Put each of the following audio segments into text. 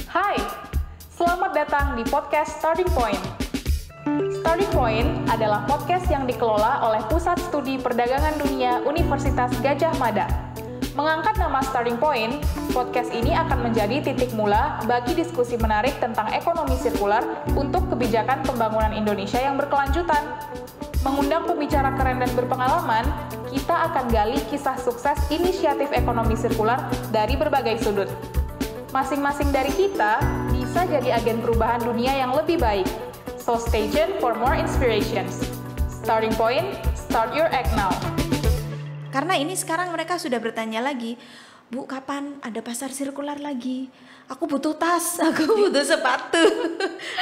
Hai, selamat datang di podcast Starting Point. Starting Point adalah podcast yang dikelola oleh Pusat Studi Perdagangan Dunia Universitas Gadjah Mada. Mengangkat nama Starting Point, podcast ini akan menjadi titik mula bagi diskusi menarik tentang ekonomi sirkular untuk kebijakan pembangunan Indonesia yang berkelanjutan. Mengundang pembicara keren dan berpengalaman, kita akan gali kisah sukses inisiatif ekonomi sirkular dari berbagai sudut. Masing-masing dari kita bisa jadi agen perubahan dunia yang lebih baik. So stay tuned for more inspirations. Starting Point, start your act now. Karena ini sekarang mereka sudah bertanya lagi, Bu, kapan ada pasar sirkular lagi? Aku butuh tas, aku butuh sepatu.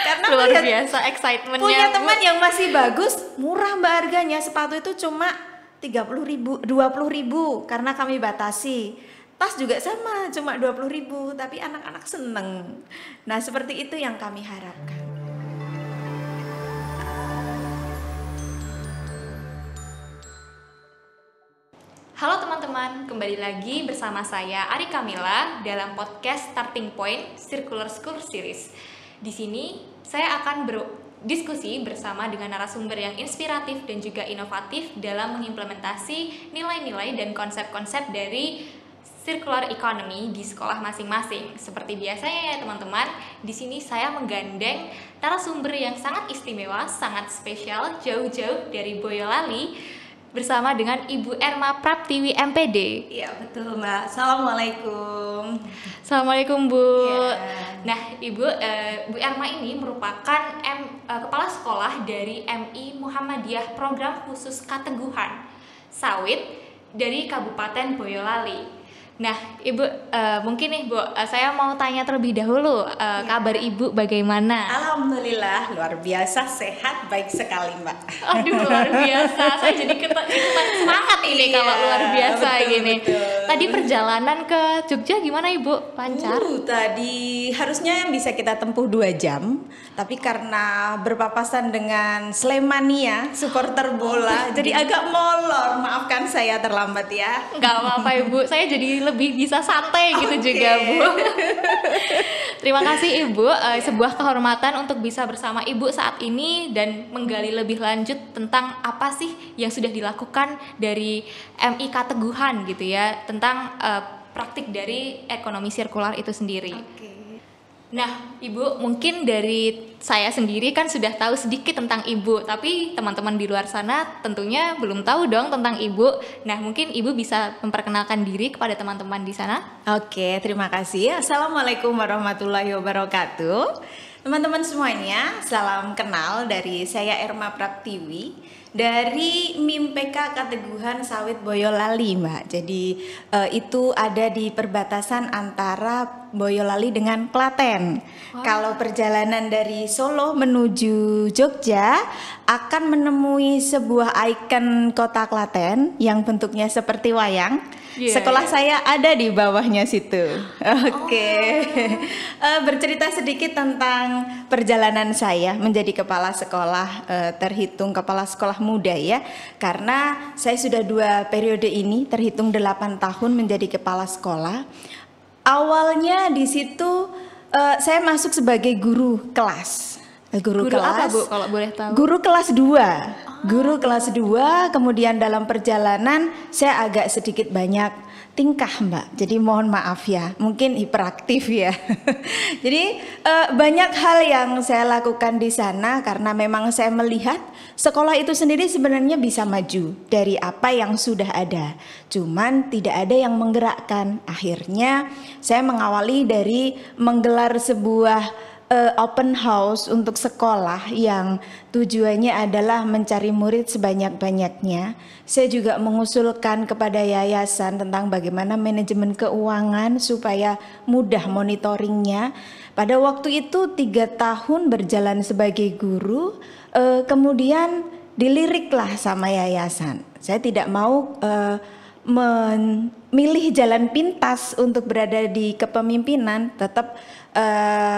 Karena luar biasa excitementnya. Punya teman yang masih bagus, murah Mbak harganya. Sepatu itu cuma 30.000, 20.000 karena kami batasi. Tas juga sama, cuma 20.000, tapi anak-anak seneng. Nah, seperti itu yang kami harapkan. Halo teman-teman, kembali lagi bersama saya Ari Kamila dalam podcast Starting Point Circular School Series. Di sini saya akan berdiskusi bersama dengan narasumber yang inspiratif dan juga inovatif dalam mengimplementasi nilai-nilai dan konsep-konsep dari circular economy di sekolah masing-masing. Seperti biasanya ya teman-teman, di sini saya menggandeng narasumber yang sangat istimewa, sangat spesial, jauh-jauh dari Boyolali, bersama dengan Ibu Erma Praptiwi MPD. Iya betul Mbak. Assalamualaikum. Assalamualaikum Bu. Ya. Nah Ibu, Bu Erma ini merupakan kepala sekolah dari MI Muhammadiyah Program Khusus Kateguhan Sawit dari Kabupaten Boyolali. Nah Ibu, mungkin nih Bu, saya mau tanya terlebih dahulu, kabar Ibu bagaimana? Alhamdulillah luar biasa, sehat, baik sekali Mbak. Aduh luar biasa, saya jadi ikutan semangat ini kalau luar biasa betul, gini. Betul. Tadi perjalanan ke Jogja gimana Ibu? Lancar? Tadi harusnya yang bisa kita tempuh 2 jam, tapi karena berpapasan dengan Slemania, supporter bola, jadi agak molor. Maafkan saya terlambat ya. Nggak apa-apa Ibu, saya jadi lebih bisa santai gitu juga Bu. Terima kasih Ibu, sebuah kehormatan untuk bisa bersama Ibu saat ini dan menggali lebih lanjut tentang apa sih yang sudah dilakukan dari MI Kateguhan gitu ya, tentang praktik dari ekonomi sirkular itu sendiri. Nah, Ibu, mungkin dari saya sendiri kan sudah tahu sedikit tentang Ibu, tapi teman-teman di luar sana tentunya belum tahu dong tentang Ibu. Nah, mungkin Ibu bisa memperkenalkan diri kepada teman-teman di sana. Oke, terima kasih. Assalamualaikum warahmatullahi wabarakatuh. Teman-teman semuanya, salam kenal dari saya Erma Praptiwi dari MIM PK Kateguhan Sawit Boyolali, Mbak. Jadi itu ada di perbatasan antara Boyolali dengan Klaten. Kalau perjalanan dari Solo menuju Jogja akan menemui sebuah ikon kota Klaten yang bentuknya seperti wayang. Sekolah saya ada di bawahnya situ. Oke. Bercerita sedikit tentang perjalanan saya menjadi kepala sekolah, terhitung kepala sekolah muda ya. Karena saya sudah 2 periode ini, terhitung 8 tahun menjadi kepala sekolah. Awalnya di situ saya masuk sebagai guru kelas. Guru kelas apa Bu kalau boleh tahu? Guru kelas 2. Guru kelas 2, kemudian dalam perjalanan saya agak sedikit banyak tingkah Mbak. Jadi mohon maaf ya, mungkin hiperaktif ya. Jadi banyak hal yang saya lakukan di sana karena memang saya melihat sekolah itu sendiri sebenarnya bisa maju dari apa yang sudah ada. Cuman tidak ada yang menggerakkan. Akhirnya saya mengawali dari menggelar sebuah open house untuk sekolah yang tujuannya adalah mencari murid sebanyak-banyaknya. Saya juga mengusulkan kepada yayasan tentang bagaimana manajemen keuangan supaya mudah monitoringnya. Pada waktu itu 3 tahun berjalan sebagai guru, kemudian diliriklah sama yayasan. Saya tidak mau memilih jalan pintas untuk berada di kepemimpinan, tetap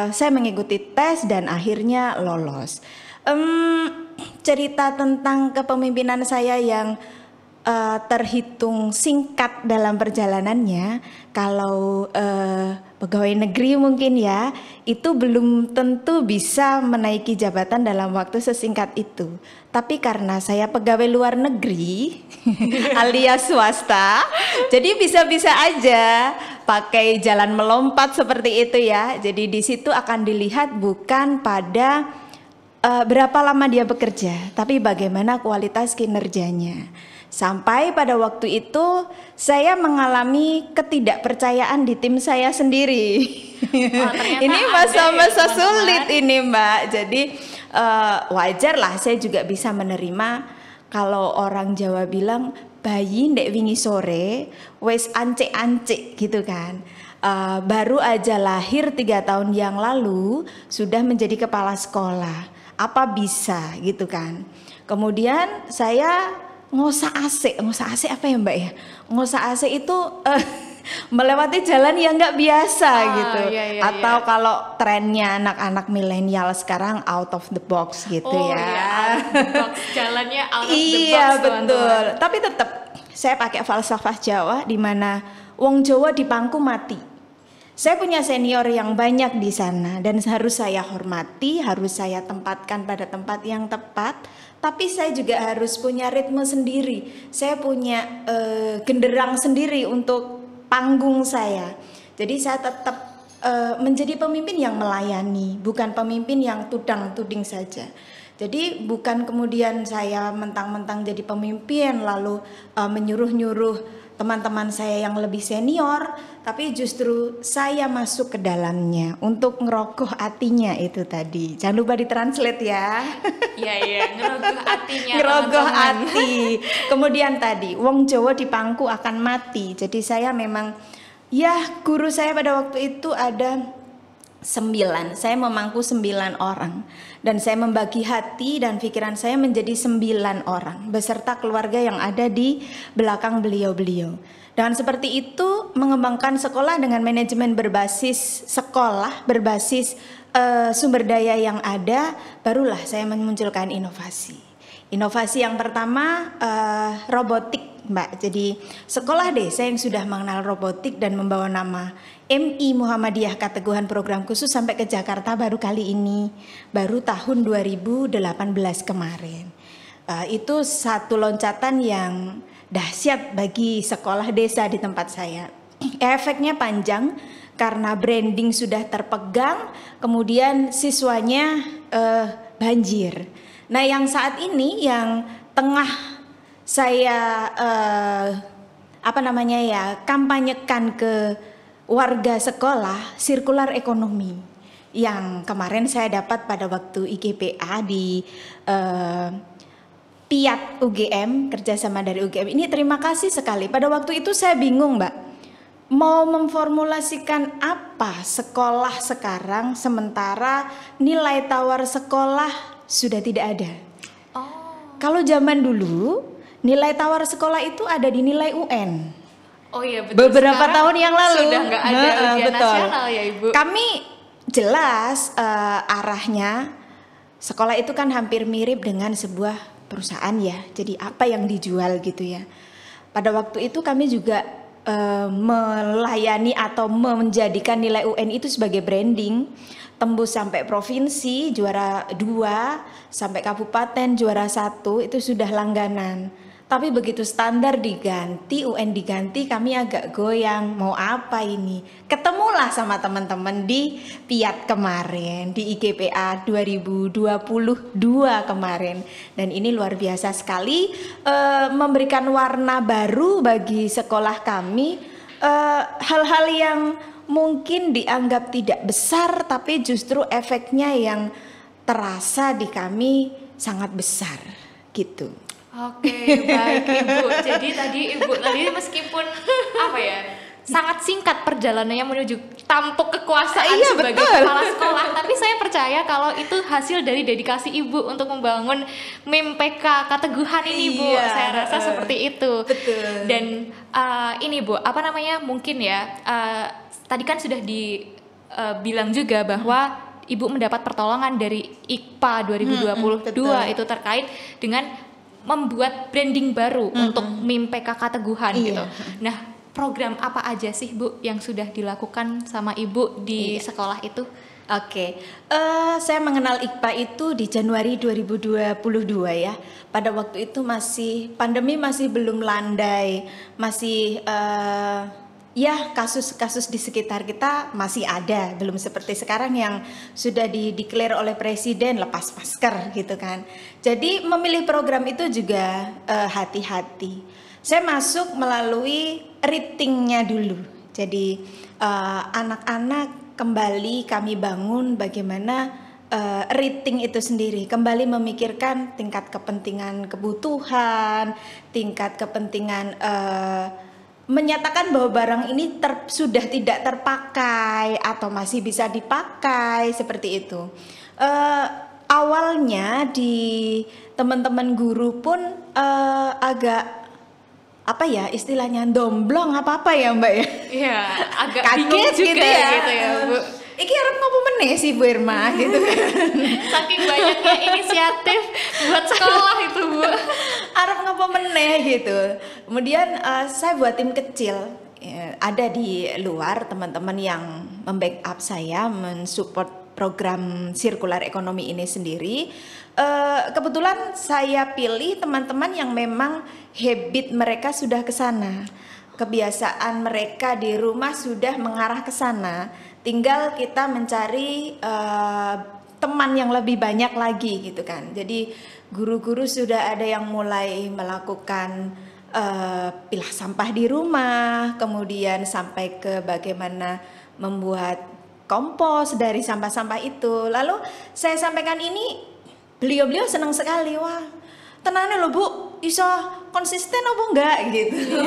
saya mengikuti tes dan akhirnya lolos. Cerita tentang kepemimpinan saya yang terhitung singkat dalam perjalanannya, kalau pegawai negeri mungkin ya, itu belum tentu bisa menaiki jabatan dalam waktu sesingkat itu. Tapi karena saya pegawai luar negeri alias swasta, jadi bisa-bisa aja pakai jalan melompat seperti itu ya. Jadi di situ akan dilihat bukan pada berapa lama dia bekerja, tapi bagaimana kualitas kinerjanya. Sampai pada waktu itu saya mengalami ketidakpercayaan di tim saya sendiri. Ini masa-masa sulit ini Mbak. Jadi wajar lah saya juga bisa menerima kalau orang Jawa bilang bayi ndek wingi sore wes ancik-ancik gitu kan. Baru aja lahir 3 tahun yang lalu sudah menjadi kepala sekolah. Apa bisa gitu kan. Kemudian saya ngosak AC apa ya Mbak ya? Ngosak AC itu melewati jalan yang nggak biasa gitu. Iya, Atau kalau trennya anak-anak milenial sekarang out of the box gitu ya. Iya, out of the box, jalannya out of the box. Iya betul. Tapi tetap saya pakai falsafah Jawa di mana wong Jawa di pangku mati. Saya punya senior yang banyak di sana dan harus saya hormati, harus saya tempatkan pada tempat yang tepat. Tapi saya juga harus punya ritme sendiri. Saya punya genderang sendiri untuk panggung saya. Jadi saya tetap menjadi pemimpin yang melayani, bukan pemimpin yang tudang-tuding saja. Jadi bukan kemudian saya mentang-mentang jadi pemimpin lalu menyuruh-nyuruh teman-teman saya yang lebih senior, tapi justru saya masuk ke dalamnya untuk ngerogoh hatinya itu tadi. Jangan lupa ditranslate ya. Iya, ngerogoh hatinya. Ngerogoh teman-teman. hati. Kemudian tadi, wong Jawa di pangku akan mati. Jadi saya memang, ya guru saya pada waktu itu ada 9. Saya memangku 9 orang. Dan saya membagi hati dan pikiran saya menjadi 9 orang. Beserta keluarga yang ada di belakang beliau-beliau. Dan seperti itu mengembangkan sekolah dengan manajemen berbasis sekolah, berbasis sumber daya yang ada. Barulah saya memunculkan inovasi. Inovasi yang pertama robotik Mbak. Jadi sekolah desa yang sudah mengenal robotik dan membawa nama MI Muhammadiyah Keteguhan Program Khusus sampai ke Jakarta baru kali ini, baru tahun 2018 kemarin. Itu satu loncatan yang dahsyat bagi sekolah desa di tempat saya. Efeknya panjang karena branding sudah terpegang, kemudian siswanya banjir. Nah yang saat ini yang tengah saya kampanyekan ke warga sekolah, sirkular ekonomi yang kemarin saya dapat pada waktu IGPA di PIAT UGM, kerjasama dari UGM. Ini terima kasih sekali. Pada waktu itu saya bingung Mbak, mau memformulasikan apa sekolah sekarang sementara nilai tawar sekolah sudah tidak ada. Kalau zaman dulu nilai tawar sekolah itu ada di nilai UN. Oh iya betul. Beberapa sekarang tahun yang lalu sudah nggak ada ujian nasional ya Ibu. Kami jelas arahnya sekolah itu kan hampir mirip dengan sebuah perusahaan ya. Jadi apa yang dijual gitu ya. Pada waktu itu kami juga melayani atau menjadikan nilai UN itu sebagai branding. Tembus sampai provinsi juara 2, sampai kabupaten juara 1 itu sudah langganan. Tapi begitu standar diganti, UN diganti, kami agak goyang. Mau apa ini? Ketemulah sama teman-teman di PIAT kemarin, di IGPA 2022 kemarin. Dan ini luar biasa sekali, memberikan warna baru bagi sekolah kami. Hal-hal yang mungkin dianggap tidak besar, tapi justru efeknya yang terasa di kami sangat besar, gitu. Oke, baik Ibu. Jadi tadi meskipun sangat singkat perjalanannya menuju tampuk kekuasaan sebagai kepala sekolah, tapi saya percaya kalau itu hasil dari dedikasi Ibu untuk membangun MIMPK Keteguhan ini Bu. Saya rasa seperti itu. Betul. Dan ini Bu, mungkin ya tadi kan sudah dibilang juga bahwa Ibu mendapat pertolongan dari IKPA 2022 itu terkait dengan membuat branding baru untuk MIMPK Keteguhan gitu. Nah, program apa aja sih Bu yang sudah dilakukan sama Ibu di sekolah itu? Oke, saya mengenal IKPA itu di Januari 2022 ya. Pada waktu itu pandemi masih belum landai, masih ya kasus-kasus di sekitar kita masih ada, belum seperti sekarang yang sudah dideklar oleh presiden lepas masker gitu kan. Jadi memilih program itu juga hati-hati. Saya masuk melalui ratingnya dulu. Jadi anak-anak kembali kami bangun bagaimana rating itu sendiri, kembali memikirkan tingkat kepentingan kebutuhan, tingkat kepentingan menyatakan bahwa barang ini sudah tidak terpakai atau masih bisa dipakai, seperti itu. Awalnya di teman-teman guru pun agak apa ya istilahnya domblong apa ya Mbak ya? Iya, agak kaget bingung juga gitu ya Bu. Iki arep ngopo meneh sih Bu Irma gitu kan. Saking banyaknya inisiatif buat sekolah itu Bu. Arep ngopo meneh gitu. Kemudian saya buat tim kecil. Ada di luar teman-teman yang membackup saya, mensupport program sirkular ekonomi ini sendiri. Kebetulan saya pilih teman-teman yang memang habit mereka sudah ke sana. Kebiasaan mereka di rumah sudah mengarah ke sana. Tinggal kita mencari teman yang lebih banyak lagi gitu kan. Jadi guru-guru sudah ada yang mulai melakukan pilah sampah di rumah, kemudian sampai ke bagaimana membuat kompos dari sampah-sampah itu. Lalu saya sampaikan ini, beliau-beliau senang sekali. Wah, tenane loh Bu, iso konsisten apa enggak gitu.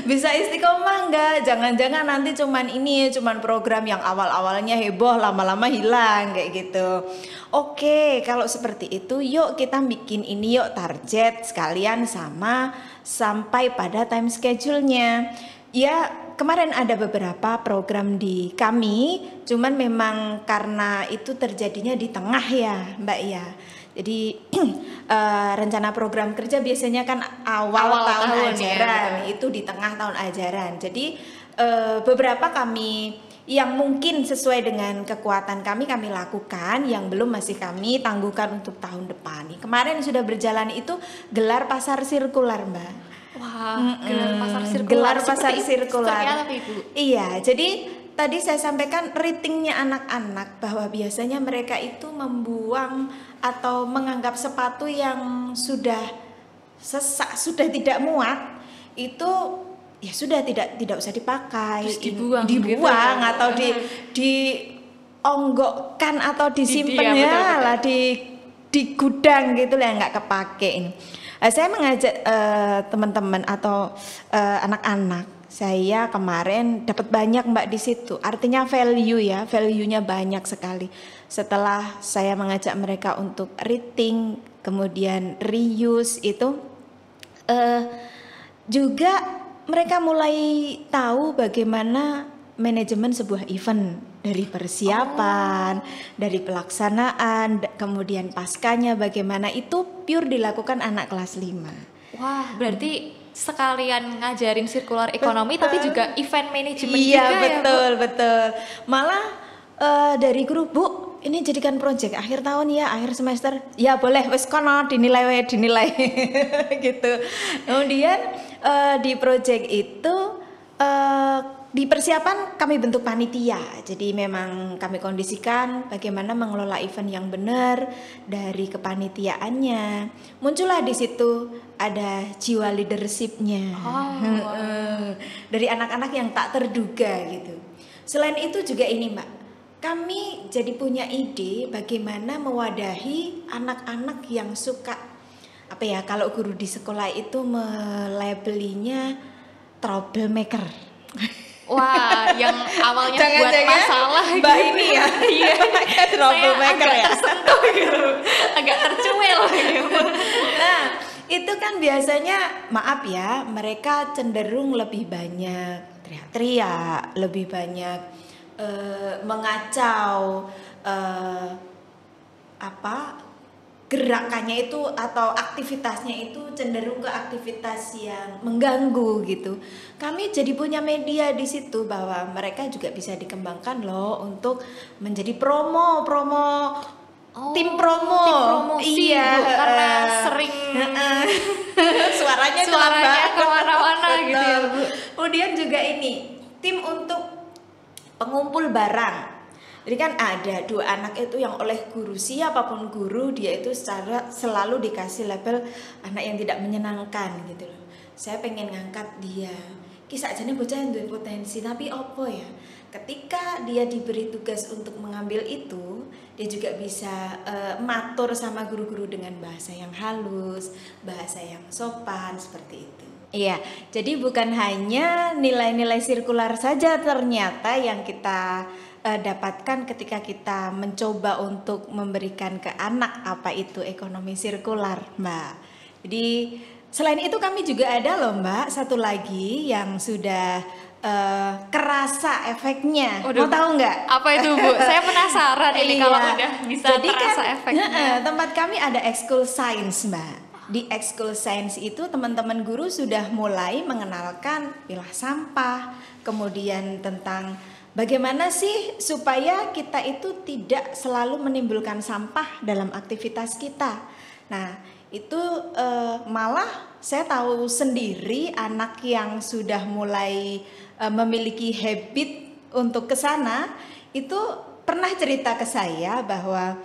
Bisa istiqomah enggak? Jangan-jangan nanti cuman program yang awal-awalnya heboh, lama-lama hilang kayak gitu. Oke, kalau seperti itu yuk kita bikin ini yuk target sekalian sama sampai pada time schedule-nya. Ya, kemarin ada beberapa program di kami, cuman memang karena itu terjadinya di tengah ya, Mbak ya. Jadi rencana program kerja biasanya kan awal tahun ajaran, ya. Itu di tengah tahun ajaran. Jadi beberapa kami yang mungkin sesuai dengan kekuatan kami lakukan, yang belum masih kami tangguhkan untuk tahun depan. Kemarin sudah berjalan itu gelar pasar sirkular, Mbak. Wah, gelar pasar sirkular. Gelar pasar sirkular. Seperti apa, Ibu? Iya, jadi tadi saya sampaikan ratingnya anak-anak bahwa biasanya mereka itu membuang atau menganggap sepatu yang sudah sesak, sudah tidak muat itu ya sudah tidak usah dipakai. Terus dibuang gitu ya. Atau dionggokkan atau disimpan lah di gudang gitu lah, nggak kepake ini. Saya mengajak teman-teman atau anak-anak, saya kemarin dapat banyak Mbak di situ. Artinya value-nya banyak sekali. Setelah saya mengajak mereka untuk rating, kemudian reuse itu juga mereka mulai tahu bagaimana manajemen sebuah event, dari persiapan, dari pelaksanaan, kemudian paskanya bagaimana, itu pure dilakukan anak kelas 5. Wah, berarti sekalian ngajarin sirkular ekonomi tapi juga event manajemen juga ya, betul. Malah dari grup, Bu, ini jadikan project akhir tahun ya, akhir semester. Ya boleh, wes kono dinilai gitu. Kemudian di project itu di persiapan kami bentuk panitia. Jadi memang kami kondisikan bagaimana mengelola event yang benar dari kepanitiaannya. Muncullah di situ ada jiwa leadershipnya. Dari anak-anak yang tak terduga gitu. Selain itu juga ini Mbak, kami jadi punya ide bagaimana mewadahi anak-anak yang suka apa ya, kalau guru di sekolah itu melabelinya troublemaker. Wah, yang awalnya buat masalah Mbak gitu. Ini ya. Iya, troublemaker ya. Tersentuh gitu. Agak tercuil gitu. Nah, itu kan biasanya maaf ya, mereka cenderung lebih banyak teriak-teriak, lebih banyak mengacau gerakannya itu atau aktivitasnya itu cenderung ke aktivitas yang mengganggu gitu. Kami jadi punya media di situ bahwa mereka juga bisa dikembangkan loh untuk menjadi promo tim promosi, iya, Bu, karena sering suaranya kemana-mana gitu ya, Bu. Kemudian juga ini tim untuk pengumpul barang. Jadi kan ada 2 anak itu yang oleh guru, siapapun guru dia itu selalu dikasih label anak yang tidak menyenangkan gitu loh. Saya pengen ngangkat dia. Kisah jane bocah yang duwe potensi, tapi opo ya? Ketika dia diberi tugas untuk mengambil itu, dia juga bisa matur sama guru-guru dengan bahasa yang halus, bahasa yang sopan seperti itu. Iya, jadi bukan hanya nilai-nilai sirkular saja ternyata yang kita dapatkan ketika kita mencoba untuk memberikan ke anak apa itu ekonomi sirkular, Mbak. Jadi selain itu kami juga ada loh, Mbak, satu lagi yang sudah kerasa efeknya. Mau tahu nggak? Apa itu, Bu? Saya penasaran ini kalau udah bisa jadi terasa kan, efeknya. Tempat kami ada ekskul sains, Mbak. Di ekskul sains itu teman-teman guru sudah mulai mengenalkan pilah sampah, kemudian tentang bagaimana sih supaya kita itu tidak selalu menimbulkan sampah dalam aktivitas kita. Nah, itu malah saya tahu sendiri anak yang sudah mulai memiliki habit untuk ke sana itu pernah cerita ke saya bahwa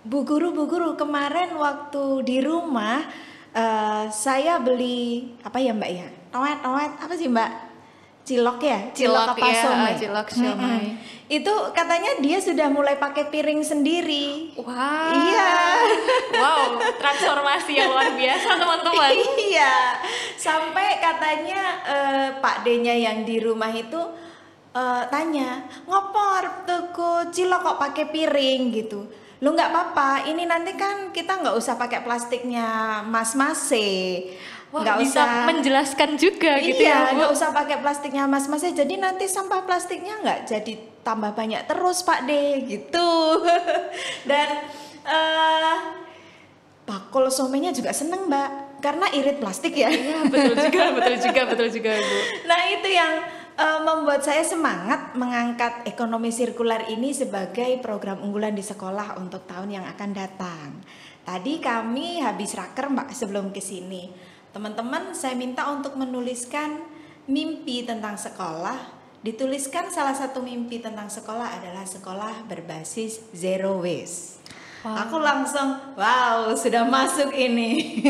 Bu guru kemarin waktu di rumah saya beli apa ya, Mbak ya? Toet apa sih, Mbak? Cilok apa somai? Cilok siomay. Itu katanya dia sudah mulai pakai piring sendiri. Wah. Iya. Wow, transformasi yang luar biasa, teman-teman. Iya. Sampai katanya Pak D-nya yang di rumah itu tanya, "Ngopor tuku cilok kok pakai piring?" gitu. Lu nggak apa-apa, ini nanti kan kita nggak usah pakai plastiknya mas-mase. Nggak bisa menjelaskan juga gitu ya, Bu. Nggak usah pakai plastiknya mas-mase, jadi nanti sampah plastiknya nggak jadi tambah banyak terus, Pak D, gitu. Dan bakul somenya juga seneng, Mbak, karena irit plastik ya. Iya, betul juga, Bu. Nah, itu yang membuat saya semangat mengangkat ekonomi sirkular ini sebagai program unggulan di sekolah untuk tahun yang akan datang. Tadi kami habis raker, Mbak, sebelum ke sini. Teman-teman, saya minta untuk menuliskan mimpi tentang sekolah. Dituliskan salah satu mimpi tentang sekolah adalah sekolah berbasis zero waste. Wow. Aku langsung, wow, sudah masuk ini.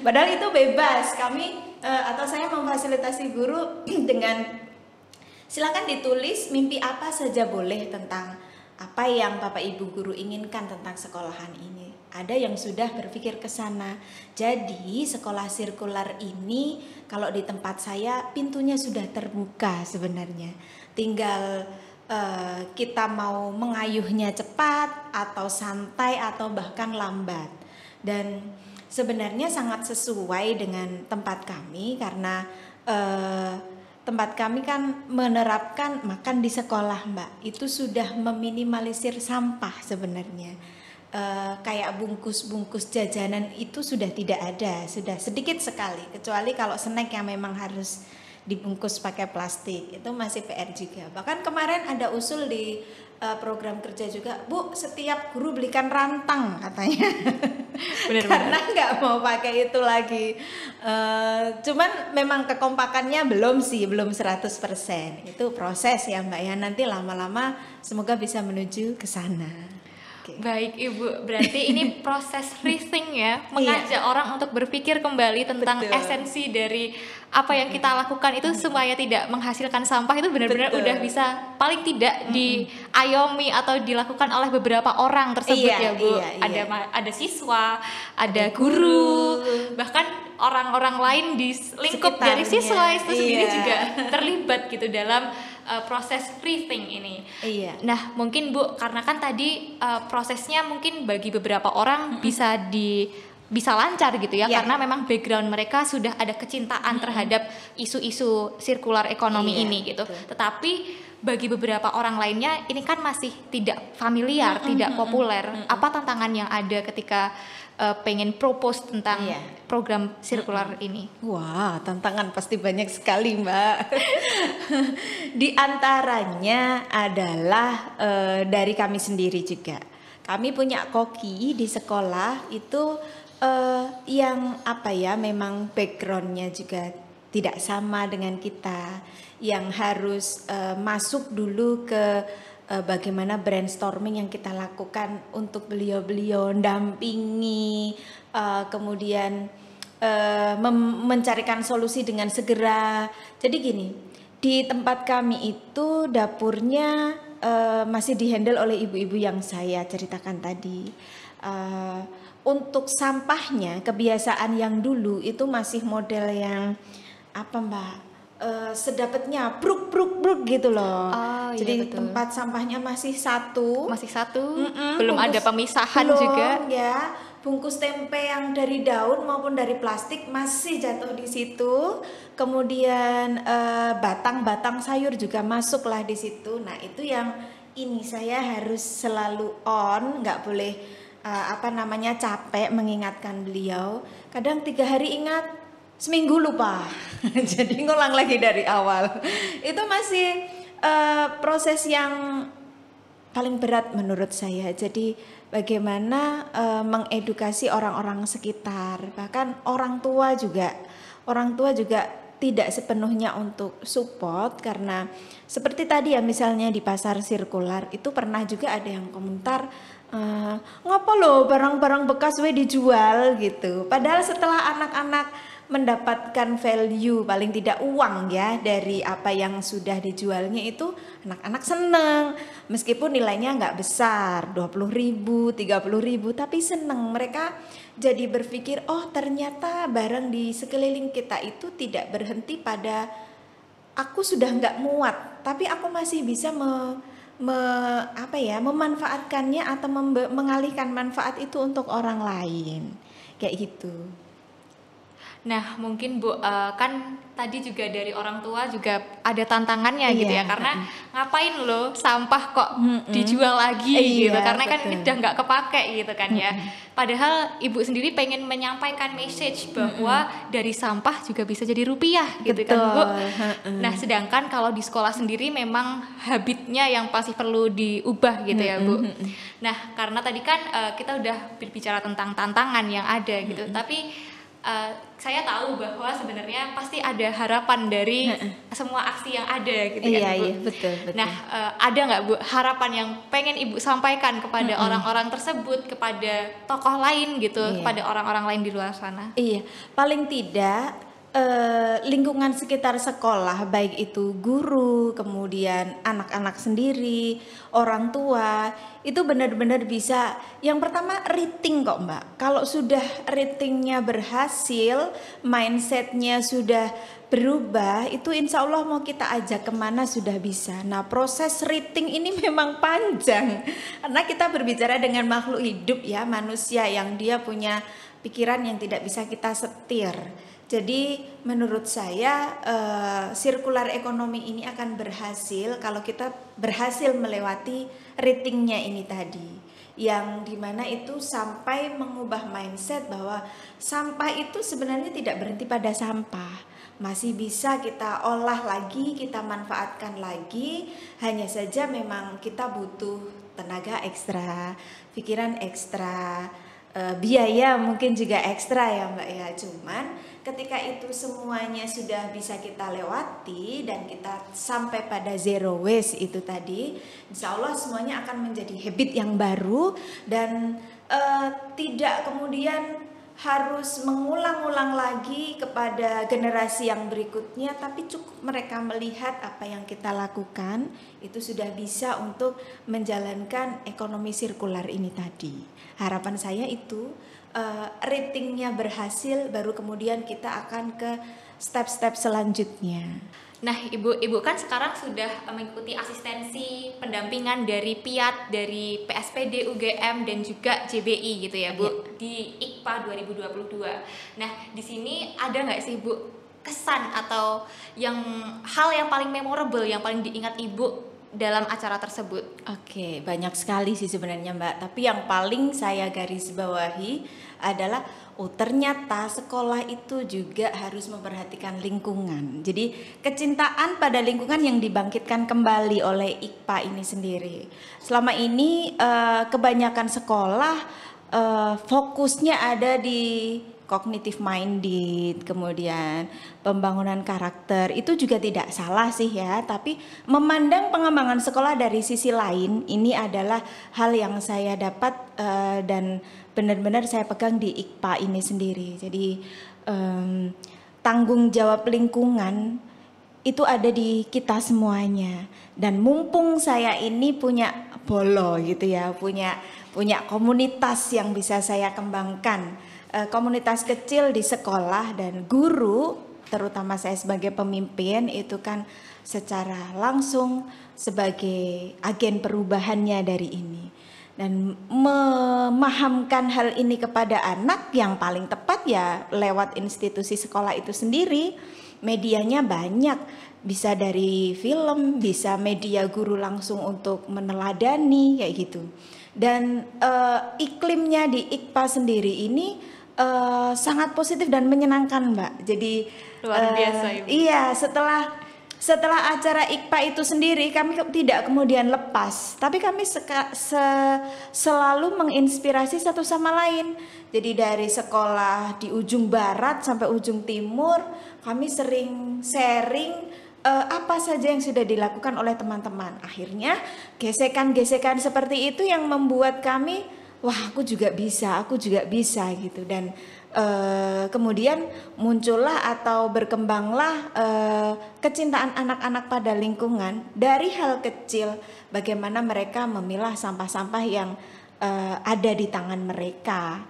Padahal itu bebas. Kami atau saya memfasilitasi guru dengan silakan ditulis mimpi apa saja boleh tentang apa yang Bapak Ibu guru inginkan tentang sekolahan ini. Ada yang sudah berpikir ke sana. Jadi sekolah sirkular ini kalau di tempat saya pintunya sudah terbuka sebenarnya. Tinggal kita mau mengayuhnya cepat atau santai atau bahkan lambat. Dan sebenarnya sangat sesuai dengan tempat kami karena tempat kami kan menerapkan makan di sekolah, Mbak. Itu sudah meminimalisir sampah sebenarnya. Kayak bungkus-bungkus jajanan itu sudah tidak ada, sudah sedikit sekali. Kecuali kalau snack yang memang harus dibungkus pakai plastik, itu masih PR juga. Bahkan kemarin ada usul di program kerja juga, Bu, setiap guru belikan rantang katanya. Bener. Karena nggak mau pakai itu lagi. Cuman memang kekompakannya belum 100%. Itu proses ya, Mbak ya. Nanti lama-lama semoga bisa menuju ke sana. Okay. Baik, Ibu, berarti ini proses rethink ya, mengajak orang untuk berpikir kembali tentang esensi dari apa yang kita lakukan itu supaya tidak menghasilkan sampah, itu benar-benar udah bisa paling tidak diayomi atau dilakukan oleh beberapa orang tersebut ya, Bu. Ada siswa, ada guru, bahkan orang-orang lain di lingkup dari siswa itu sendiri juga terlibat gitu dalam proses rethink ini. Iya. Nah, mungkin Bu, karena kan tadi prosesnya mungkin bagi beberapa orang bisa lancar gitu ya, karena memang background mereka sudah ada kecintaan terhadap isu-isu sirkular ekonomi ini gitu. Betul. Tetapi bagi beberapa orang lainnya ini kan masih tidak familiar, tidak populer. Apa tantangan yang ada ketika pengen propose tentang program sirkular ini? Wah, tantangan pasti banyak sekali, Mbak. Di antaranya adalah dari kami sendiri juga. Kami punya koki di sekolah itu yang memang backgroundnya juga tidak sama dengan kita, yang harus masuk dulu ke bagaimana brainstorming yang kita lakukan untuk beliau-beliau dampingi, kemudian mencarikan solusi dengan segera. Jadi gini, di tempat kami itu dapurnya masih dihandle oleh ibu-ibu yang saya ceritakan tadi. Untuk sampahnya, kebiasaan yang dulu itu masih model yang sedapatnya bruk gitu loh. Jadi betul. tempat sampahnya masih satu, belum ada pemisahan juga. Ya, bungkus tempe yang dari daun maupun dari plastik masih jatuh di situ. Kemudian batang-batang sayur juga masuklah di situ. Nah, itu yang ini saya harus selalu on, nggak boleh capek mengingatkan beliau. Kadang 3 hari ingat, seminggu lupa. Jadi ngulang lagi dari awal. Itu masih proses yang paling berat menurut saya. Jadi bagaimana mengedukasi orang-orang sekitar, bahkan orang tua juga tidak sepenuhnya untuk support, karena seperti tadi ya, misalnya di pasar sirkular itu pernah juga ada yang komentar, ngapa lo barang-barang bekas dijual gitu. Padahal setelah anak-anak mendapatkan value, paling tidak uang ya, dari apa yang sudah dijualnya, itu anak-anak seneng. Meskipun nilainya nggak besar, 20.000, 30.000, tapi seneng. Mereka jadi berpikir, oh ternyata barang di sekeliling kita itu tidak berhenti pada aku sudah nggak muat, tapi aku masih bisa memanfaatkannya atau mengalihkan manfaat itu untuk orang lain, kayak gitu. Nah, mungkin Bu, kan tadi juga dari orang tua juga ada tantangannya gitu ya, karena ngapain lo sampah kok dijual lagi gitu, karena kan ini udah nggak kepake gitu kan ya. Padahal Ibu sendiri pengen menyampaikan message bahwa dari sampah juga bisa jadi rupiah gitu kan Bu. Nah, sedangkan kalau di sekolah sendiri memang habitnya yang pasti perlu diubah gitu ya Bu. Nah, karena tadi kan kita udah berbicara tentang tantangan yang ada gitu, tapi saya tahu bahwa sebenarnya pasti ada harapan dari semua aksi yang ada gitu kan Bu. Iya, betul. Nah, ada nggak Bu harapan yang pengen Ibu sampaikan kepada orang-orang tersebut, kepada tokoh lain gitu, kepada orang-orang lain di luar sana? Iya, paling tidak lingkungan sekitar sekolah, baik itu guru, kemudian anak-anak sendiri, orang tua, itu benar-benar bisa. Yang pertama rating kok Mbak. Kalau sudah ratingnya berhasil, mindsetnya sudah berubah, itu insya Allah mau kita ajak kemana sudah bisa. Nah, proses rating ini memang panjang, karena kita berbicara dengan makhluk hidup ya, manusia yang dia punya pikiran yang tidak bisa kita setir. Jadi menurut saya sirkular ekonomi ini akan berhasil kalau kita berhasil melewati ratingnya ini tadi, yang dimana itu sampai mengubah mindset bahwa sampah itu sebenarnya tidak berhenti pada sampah, masih bisa kita olah lagi, kita manfaatkan lagi. Hanya saja memang kita butuh tenaga ekstra, pikiran ekstra, biaya mungkin juga ekstra ya Mbak ya. Cuman ketika itu semuanya sudah bisa kita lewati dan kita sampai pada zero waste itu tadi, insya Allah semuanya akan menjadi habit yang baru dan tidak kemudian harus mengulang-ulang lagi kepada generasi yang berikutnya, tapi cukup mereka melihat apa yang kita lakukan itu sudah bisa untuk menjalankan ekonomi sirkular ini tadi. Harapan saya itu ratingnya berhasil, baru kemudian kita akan ke step-step selanjutnya. Nah, Ibu kan sekarang sudah mengikuti asistensi pendampingan dari PIAT, dari PSPD, UGM dan juga JBI gitu ya Bu, di IKPA 2022. Nah, di sini ada nggak sih Bu kesan atau hal yang paling memorable, yang paling diingat Ibu dalam acara tersebut? Oke, banyak sekali sih sebenarnya Mbak. Tapi yang paling saya garis bawahi adalah ternyata sekolah itu juga harus memperhatikan lingkungan. Jadi kecintaan pada lingkungan yang dibangkitkan kembali oleh IKPA ini sendiri. Selama ini kebanyakan sekolah fokusnya ada di cognitive minded, kemudian pembangunan karakter. Itu juga tidak salah sih ya, tapi memandang pengembangan sekolah dari sisi lain, ini adalah hal yang saya dapat dan benar-benar saya pegang di IKPA ini sendiri. Jadi tanggung jawab lingkungan itu ada di kita semuanya. Dan mumpung saya ini punya Bolo gitu ya, punya komunitas yang bisa saya kembangkan. Komunitas kecil di sekolah, dan guru, terutama saya sebagai pemimpin, itu kan secara langsung sebagai agen perubahannya dari ini. Dan memahamkan hal ini kepada anak yang paling tepat ya lewat institusi sekolah itu sendiri. Medianya banyak, bisa dari film, bisa media guru langsung untuk meneladani kayak gitu. Dan iklimnya di IKPA sendiri ini sangat positif dan menyenangkan Mbak. Jadi luar biasa Ibu. Iya, setelah acara IKPA itu sendiri kami tidak kemudian lepas, tapi kami selalu menginspirasi satu sama lain. Jadi dari sekolah di ujung barat sampai ujung timur kami sering sharing apa saja yang sudah dilakukan oleh teman-teman. Akhirnya gesekan-gesekan seperti itu yang membuat kami, wah aku juga bisa gitu. Dan kemudian muncullah atau berkembanglah kecintaan anak-anak pada lingkungan dari hal kecil. Bagaimana mereka memilah sampah-sampah yang ada di tangan mereka,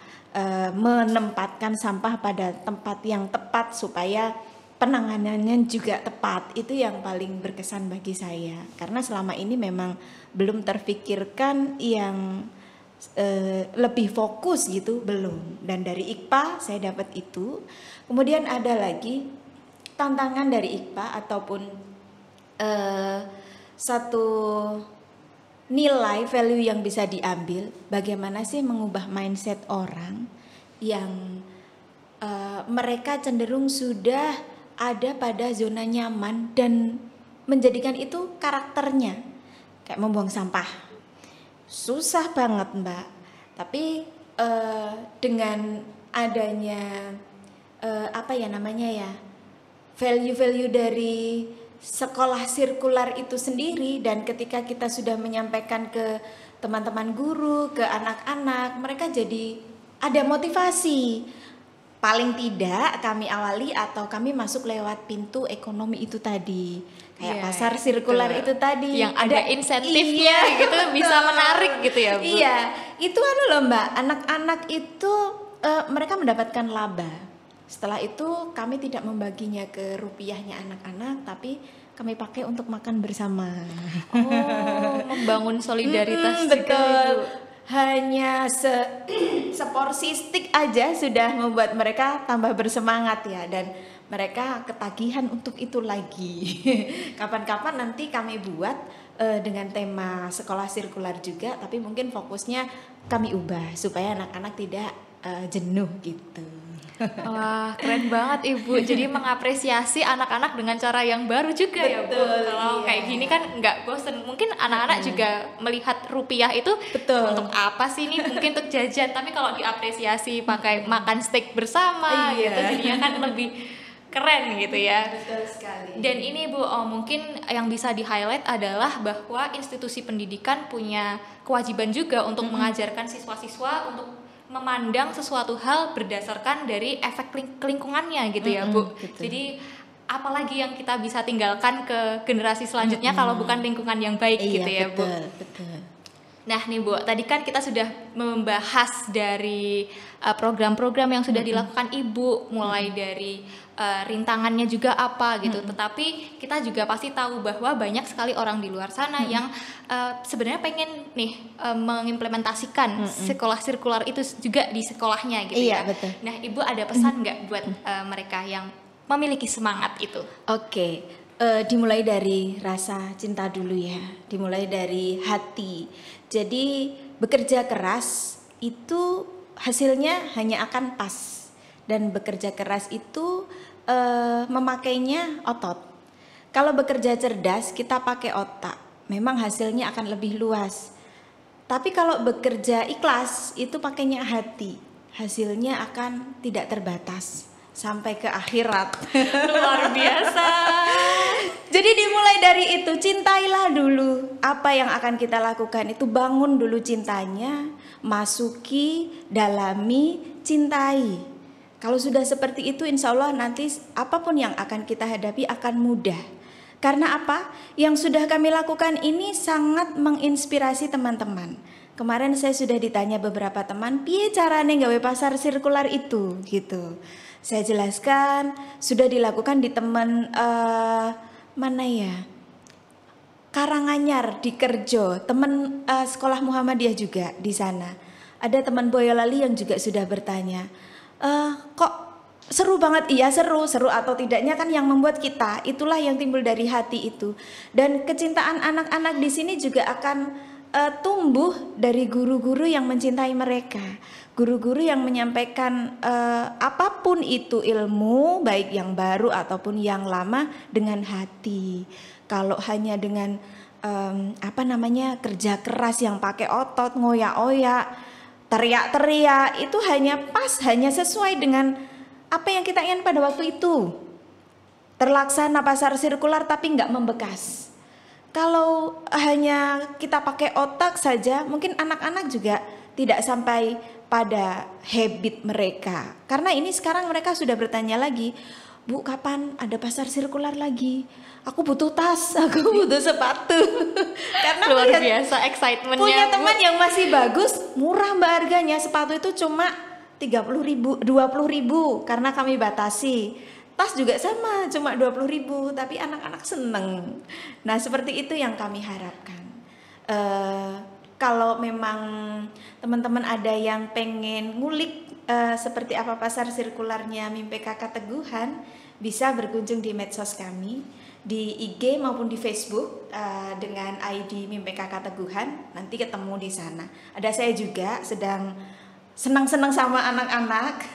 menempatkan sampah pada tempat yang tepat supaya penanganannya juga tepat. Itu yang paling berkesan bagi saya, karena selama ini memang belum terfikirkan yang lebih fokus gitu, belum. Dan dari IKPA saya dapat itu. Kemudian ada lagi tantangan dari IKPA ataupun satu nilai value yang bisa diambil, bagaimana sih mengubah mindset orang yang mereka cenderung sudah ada pada zona nyaman dan menjadikan itu karakternya, kayak membuang sampah. Susah banget Mbak, tapi dengan adanya value-value dari sekolah sirkular itu sendiri, dan ketika kita sudah menyampaikan ke teman-teman guru, ke anak-anak, mereka jadi ada motivasi. Paling tidak kami awali atau kami masuk lewat pintu ekonomi itu tadi, kayak pasar sirkular itu tadi, yang ada insentifnya gitu, bisa menarik gitu ya Bu. Iya, itu loh Mbak, anak-anak itu mereka mendapatkan laba. Setelah itu kami tidak membaginya ke rupiahnya anak-anak, tapi kami pakai untuk makan bersama. Oh, membangun solidaritas juga betul. Ibu. Hanya seporsi stik aja sudah membuat mereka tambah bersemangat ya, dan mereka ketagihan untuk itu lagi. Kapan-kapan nanti kami buat dengan tema sekolah sirkular juga, tapi mungkin fokusnya kami ubah supaya anak-anak tidak jenuh gitu. Wah, keren banget Ibu. Jadi mengapresiasi anak-anak dengan cara yang baru juga. Betul, ya Bu. Kalau kayak gini kan nggak bosen. Mungkin anak-anak juga melihat rupiah itu untuk apa sih ini? Mungkin untuk jajan. Tapi kalau diapresiasi pakai makan steak bersama gitu, jadinya kan lebih keren gitu ya. Betul sekali. Dan ini Bu, mungkin yang bisa di-highlight adalah bahwa institusi pendidikan punya kewajiban juga untuk mengajarkan siswa-siswa untuk memandang sesuatu hal berdasarkan dari efek lingkungannya gitu ya Bu. Betul. Jadi apalagi yang kita bisa tinggalkan ke generasi selanjutnya kalau bukan lingkungan yang baik gitu ya Bu. Betul. Nah nih Bu, tadi kan kita sudah membahas dari program-program yang sudah dilakukan Ibu, mulai dari rintangannya juga apa gitu. Tetapi kita juga pasti tahu bahwa banyak sekali orang di luar sana yang sebenarnya pengen nih mengimplementasikan sekolah sirkular itu juga di sekolahnya gitu ya. Betul. Nah Ibu ada pesan nggak buat mereka yang memiliki semangat itu? Oke. Dimulai dari rasa cinta dulu ya, dimulai dari hati. Jadi bekerja keras itu hasilnya hanya akan pas, dan bekerja keras itu memakainya otot. Kalau bekerja cerdas kita pakai otak, memang hasilnya akan lebih luas. Tapi kalau bekerja ikhlas itu pakainya hati, hasilnya akan tidak terbatas sampai ke akhirat. Luar biasa. Jadi dimulai dari itu, cintailah dulu apa yang akan kita lakukan itu, bangun dulu cintanya, masuki, dalami, cintai. Kalau sudah seperti itu, insya Allah nanti apapun yang akan kita hadapi akan mudah. Karena apa? Yang sudah kami lakukan ini sangat menginspirasi teman-teman. Kemarin saya sudah ditanya beberapa teman, piye carane gawe pasar sirkular itu, gitu. Saya jelaskan, sudah dilakukan di teman mana ya? Karanganyar di Kerjo, teman sekolah Muhammadiyah juga di sana. Ada teman Boyolali yang juga sudah bertanya, kok seru banget? Iya seru atau tidaknya kan yang membuat kita, itulah yang timbul dari hati itu. Dan kecintaan anak-anak di sini juga akan tumbuh dari guru-guru yang mencintai mereka. Guru-guru yang menyampaikan apapun itu ilmu, baik yang baru ataupun yang lama, dengan hati. Kalau hanya dengan kerja keras yang pakai otot, ngoyak-oyak, teriak-teriak, itu hanya pas, hanya sesuai dengan apa yang kita ingin pada waktu itu. Terlaksana pasar sirkular tapi nggak membekas. Kalau hanya kita pakai otak saja, mungkin anak-anak juga tidak sampai pada habit mereka. Karena ini sekarang mereka sudah bertanya lagi, Bu, kapan ada pasar sirkular lagi? Aku butuh tas, aku butuh sepatu. Karena luar biasa excitementnya. Punya teman yang masih bagus, murah Mbak harganya. Sepatu itu cuma 30.000, 20.000 karena kami batasi. Tas juga sama, cuma 20.000, tapi anak-anak seneng. Nah, seperti itu yang kami harapkan. Kalau memang teman-teman ada yang pengen ngulik seperti apa pasar sirkularnya MIM PKK Teguhan, bisa berkunjung di medsos kami, di IG maupun di Facebook dengan ID MIM PKK Teguhan. Nanti ketemu di sana. Ada saya juga sedang senang-senang sama anak-anak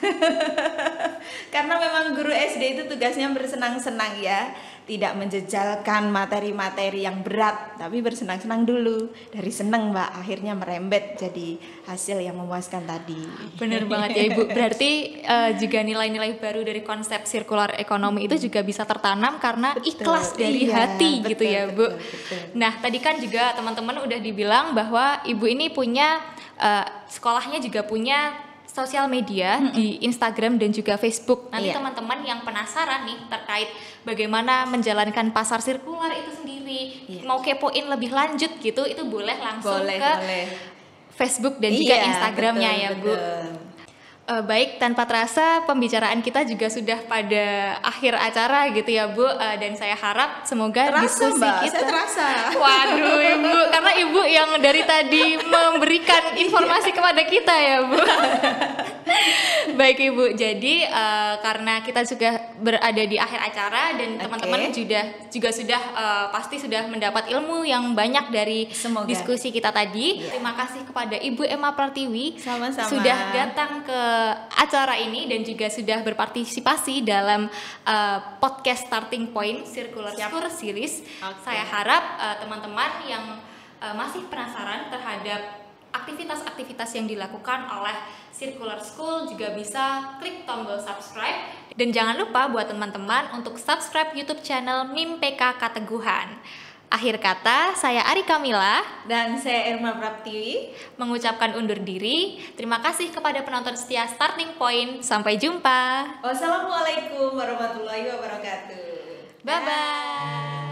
karena memang guru SD itu tugasnya bersenang-senang ya, tidak menjejalkan materi-materi yang berat, tapi bersenang-senang dulu. Dari senang Mbak, akhirnya merembet jadi hasil yang memuaskan tadi. Bener banget ya Ibu, berarti juga nilai-nilai baru dari konsep circular economy itu juga bisa tertanam karena ikhlas dari hati, betul, gitu ya Bu. Betul. Nah tadi kan juga teman-teman udah dibilang bahwa Ibu ini punya sekolahnya juga punya sosial media di Instagram dan juga Facebook. Nanti teman-teman yang penasaran nih terkait bagaimana menjalankan pasar sirkular itu sendiri, mau kepoin lebih lanjut gitu, itu boleh langsung ke Facebook dan juga Instagramnya, betul, ya Bu. Baik, tanpa terasa pembicaraan kita juga sudah pada akhir acara gitu ya Bu, dan saya harap semoga diskusi Mbak, kita terasa. Waduh Ibu, karena Ibu yang dari tadi memberikan informasi kepada kita ya Bu. Baik Ibu, jadi karena kita juga berada di akhir acara dan teman-teman juga sudah pasti sudah mendapat ilmu yang banyak dari diskusi kita tadi. Terima kasih kepada Ibu Emma Pratiwi. Sama-sama. Sudah datang ke acara ini dan juga sudah berpartisipasi dalam podcast Starting Point Circular School Series. Saya harap teman-teman yang masih penasaran terhadap aktivitas-aktivitas yang dilakukan oleh Circular School juga bisa klik tombol subscribe, dan jangan lupa buat teman-teman untuk subscribe YouTube channel MIM PKK Teguhan. Akhir kata, saya Ari Kamila dan saya Erma Praptiwi mengucapkan undur diri. Terima kasih kepada penonton setia Starting Point. Sampai jumpa. Wassalamualaikum warahmatullahi wabarakatuh. Bye-bye.